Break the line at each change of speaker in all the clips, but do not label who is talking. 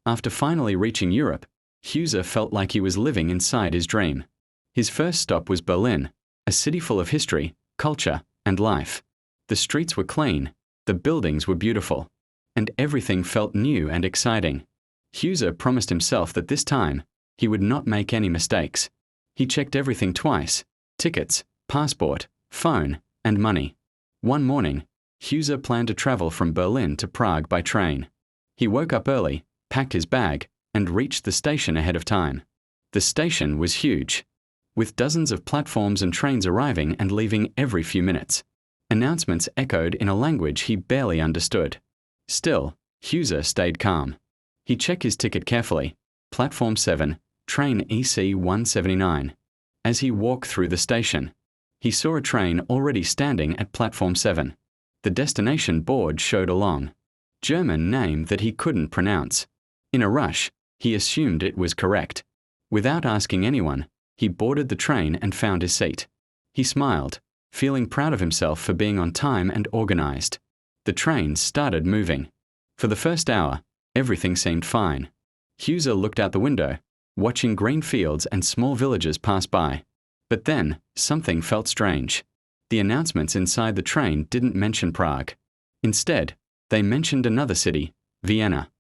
After finally reaching Europe, Hauser felt like he was living inside his dream. His first stop was Berlin, a city full of history, culture, and life. The streets were clean, the buildings were beautiful, and everything felt new and exciting. Hauser promised himself that this time, he would not make any mistakes. He checked everything twice: tickets, passport, phone, and money. One morning, Hauser planned to travel from Berlin to Prague by train. He woke up early, packed his bag, and reached the station ahead of time. The station was huge, with dozens of platforms and trains arriving and leaving every few minutes. Announcements echoed in a language he barely understood. Still, Hauser stayed calm. He checked his ticket carefully: Platform 7, train EC 179. As he walked through the station, he saw a train already standing at Platform 7. The destination board showed a long German name that he couldn't pronounce. In a rush, he assumed it was correct. Without asking anyone, he boarded the train and found his seat. He smiled, feeling proud of himself for being on time and organized. The train started moving. For the first hour, everything seemed fine. Hauser looked out the window, watching green fields and small villages pass by. But then, something felt strange. The announcements inside the train didn't mention Prague. Instead, they mentioned another city, Vienna.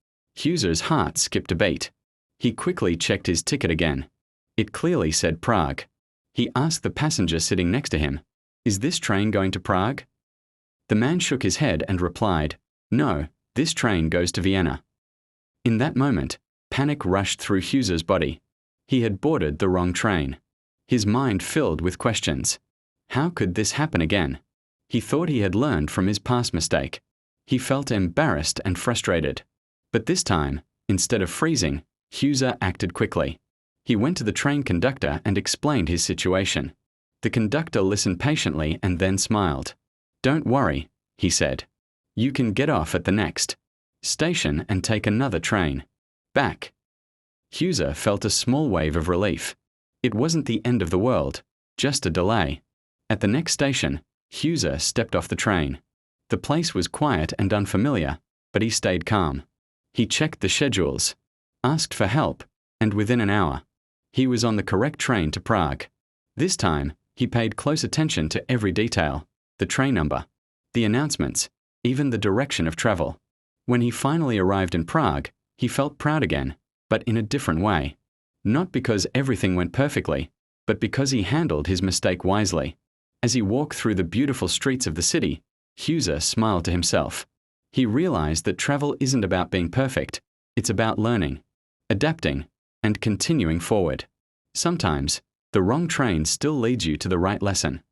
Hauser's heart skipped a beat. He quickly checked his ticket again. It clearly said Prague. He asked the passenger sitting next to him, "Is this train going to Prague?" The man shook his head and replied, "No, this train goes to Vienna." In that moment, panic rushed through Hauser's body. He had boarded the wrong train. His mind filled with questions. How could this happen again? He thought he had learned from his past mistake. He felt embarrassed and frustrated. But this time, instead of freezing, Hauser acted quickly. He went to the train conductor and explained his situation. The conductor listened patiently and then smiled. "Don't worry," he said. "You can get off at the next station and take another train back." Hauser felt a small wave of relief. It wasn't the end of the world, just a delay. At the next station, Hauser stepped off the train. The place was quiet and unfamiliar, but he stayed calm. He checked the schedules, asked for help, and within an hour, he was on the correct train to Prague. This time, he paid close attention to every detail: the train number, the announcements, even the direction of travel. When he finally arrived in Prague, he felt proud again, but in a different way. Not because everything went perfectly, but because he handled his mistake wisely. As he walked through the beautiful streets of the city, Hauser smiled to himself. He realized that travel isn't about being perfect, it's about learning, adapting, and continuing forward. Sometimes, the wrong train still leads you to the right lesson.